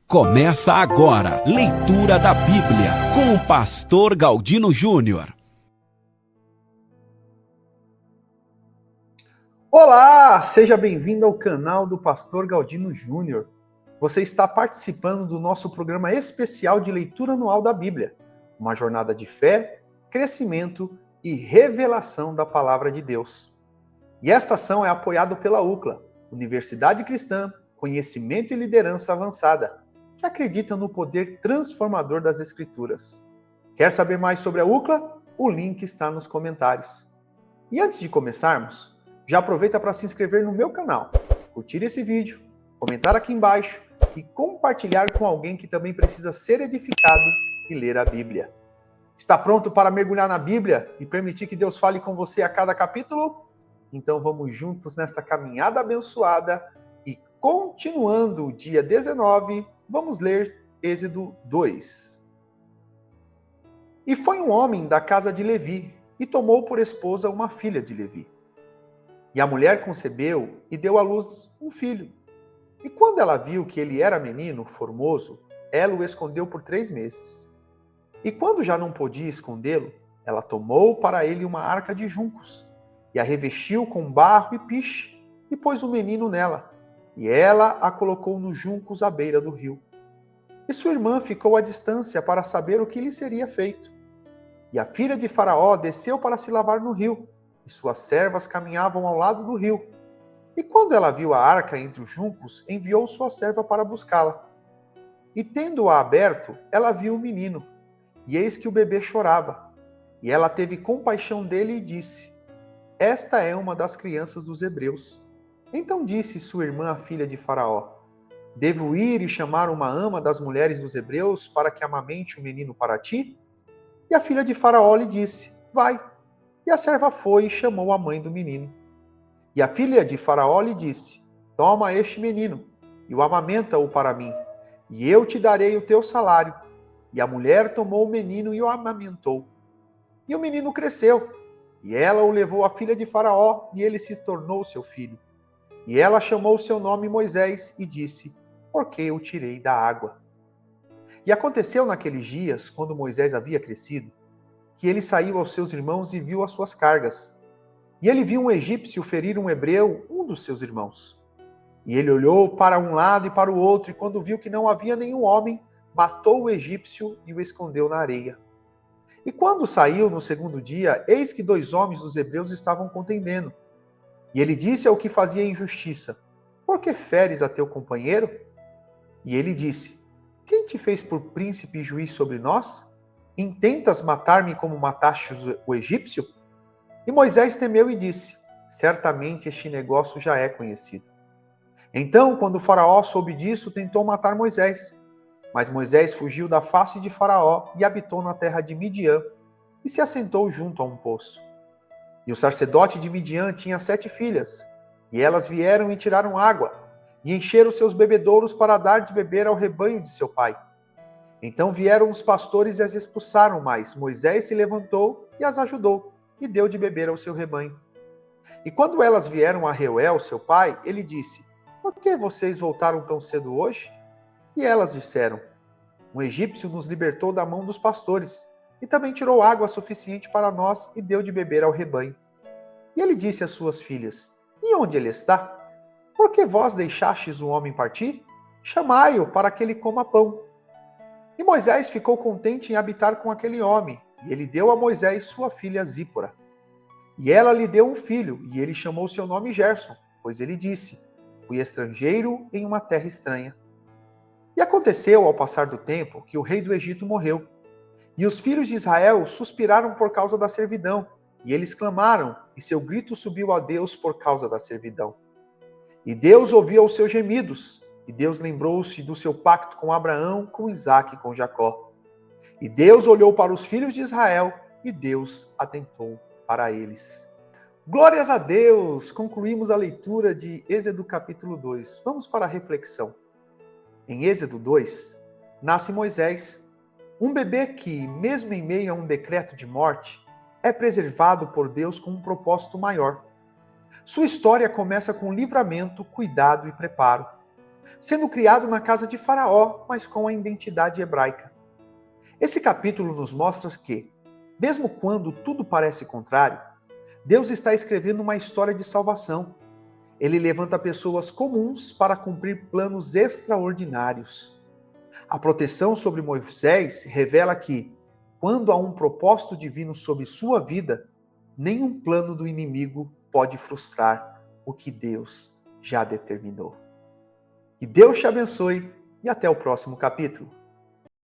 Começa agora, leitura da Bíblia, com o pastor Galdino Júnior. Olá, seja bem-vindo ao canal do pastor Galdino Júnior. Você está participando do nosso programa especial de leitura anual da Bíblia, uma jornada de fé, crescimento e revelação da palavra de Deus. E esta ação é apoiada pela UCLA, Universidade Cristã, Conhecimento e Liderança Avançada, que acredita no poder transformador das Escrituras. Quer saber mais sobre a UCLA? O link está nos comentários. E antes de começarmos, já aproveita para se inscrever no meu canal, curtir esse vídeo, comentar aqui embaixo e compartilhar com alguém que também precisa ser edificado e ler a Bíblia. Está pronto para mergulhar na Bíblia e permitir que Deus fale com você a cada capítulo? Então vamos juntos nesta caminhada abençoada e continuando o dia 19, vamos ler Êxodo 2. E foi um homem da casa de Levi e tomou por esposa uma filha de Levi. E a mulher concebeu e deu à luz um filho. E quando ela viu que ele era menino, formoso, ela o escondeu por 3 meses. E quando já não podia escondê-lo, ela tomou para ele uma arca de juncos, e a revestiu com barro e piche, e pôs o menino nela. E ela a colocou nos juncos à beira do rio. E sua irmã ficou à distância para saber o que lhe seria feito. E a filha de Faraó desceu para se lavar no rio, e suas servas caminhavam ao lado do rio. E quando ela viu a arca entre os juncos, enviou sua serva para buscá-la. E tendo-a aberto, ela viu o menino, e eis que o bebê chorava. E ela teve compaixão dele e disse: Esta é uma das crianças dos hebreus. Então disse sua irmã, a filha de Faraó: Devo ir e chamar uma ama das mulheres dos hebreus para que amamente o menino para ti? E a filha de Faraó lhe disse: Vai. E a serva foi e chamou a mãe do menino. E a filha de Faraó lhe disse: Toma este menino e o amamenta-o para mim, e eu te darei o teu salário. E a mulher tomou o menino e o amamentou. E o menino cresceu, e ela o levou à filha de Faraó, e ele se tornou seu filho. E ela chamou seu nome Moisés e disse: Porque o tirei da água. E aconteceu naqueles dias, quando Moisés havia crescido, que ele saiu aos seus irmãos e viu as suas cargas. E ele viu um egípcio ferir um hebreu, um dos seus irmãos. E ele olhou para um lado e para o outro, e quando viu que não havia nenhum homem, matou o egípcio e o escondeu na areia. E quando saiu no segundo dia, eis que 2 homens dos hebreus estavam contendendo. E ele disse ao que fazia injustiça: Por que feres a teu companheiro? E ele disse: Quem te fez por príncipe e juiz sobre nós? Intentas matar-me como mataste o egípcio? E Moisés temeu e disse: Certamente este negócio já é conhecido. Então, quando o Faraó soube disso, tentou matar Moisés. Mas Moisés fugiu da face de Faraó e habitou na terra de Midian e se assentou junto a um poço. E o sacerdote de Midian tinha 7 filhas, e elas vieram e tiraram água, e encheram seus bebedouros para dar de beber ao rebanho de seu pai. Então vieram os pastores e as expulsaram, mas Moisés se levantou e as ajudou, e deu de beber ao seu rebanho. E quando elas vieram a Reuel, seu pai, ele disse: Por que vocês voltaram tão cedo hoje? E elas disseram: Um egípcio nos libertou da mão dos pastores, e também tirou água suficiente para nós e deu de beber ao rebanho. E ele disse às suas filhas: E onde ele está? Por que vós deixastes o homem partir? Chamai-o para que ele coma pão. E Moisés ficou contente em habitar com aquele homem, e ele deu a Moisés sua filha Zípora. E ela lhe deu um filho, e ele chamou seu nome Gerson, pois ele disse: Fui estrangeiro em uma terra estranha. E aconteceu, ao passar do tempo, que o rei do Egito morreu. E os filhos de Israel suspiraram por causa da servidão, e eles clamaram, e seu grito subiu a Deus por causa da servidão. E Deus ouviu os seus gemidos, e Deus lembrou-se do seu pacto com Abraão, com Isaque e com Jacó. E Deus olhou para os filhos de Israel, e Deus atentou para eles. Glórias a Deus! Concluímos a leitura de Êxodo capítulo 2. Vamos para a reflexão. Em Êxodo 2, nasce Moisés, um bebê que, mesmo em meio a um decreto de morte, é preservado por Deus com um propósito maior. Sua história começa com livramento, cuidado e preparo. sendo criado na casa de Faraó, mas com a identidade hebraica. Esse capítulo nos mostra que, mesmo quando tudo parece contrário, Deus está escrevendo uma história de salvação. Ele levanta pessoas comuns para cumprir planos extraordinários. A proteção sobre Moisés revela que, quando há um propósito divino sobre sua vida, nenhum plano do inimigo pode frustrar o que Deus já determinou. Que Deus te abençoe e até o próximo capítulo.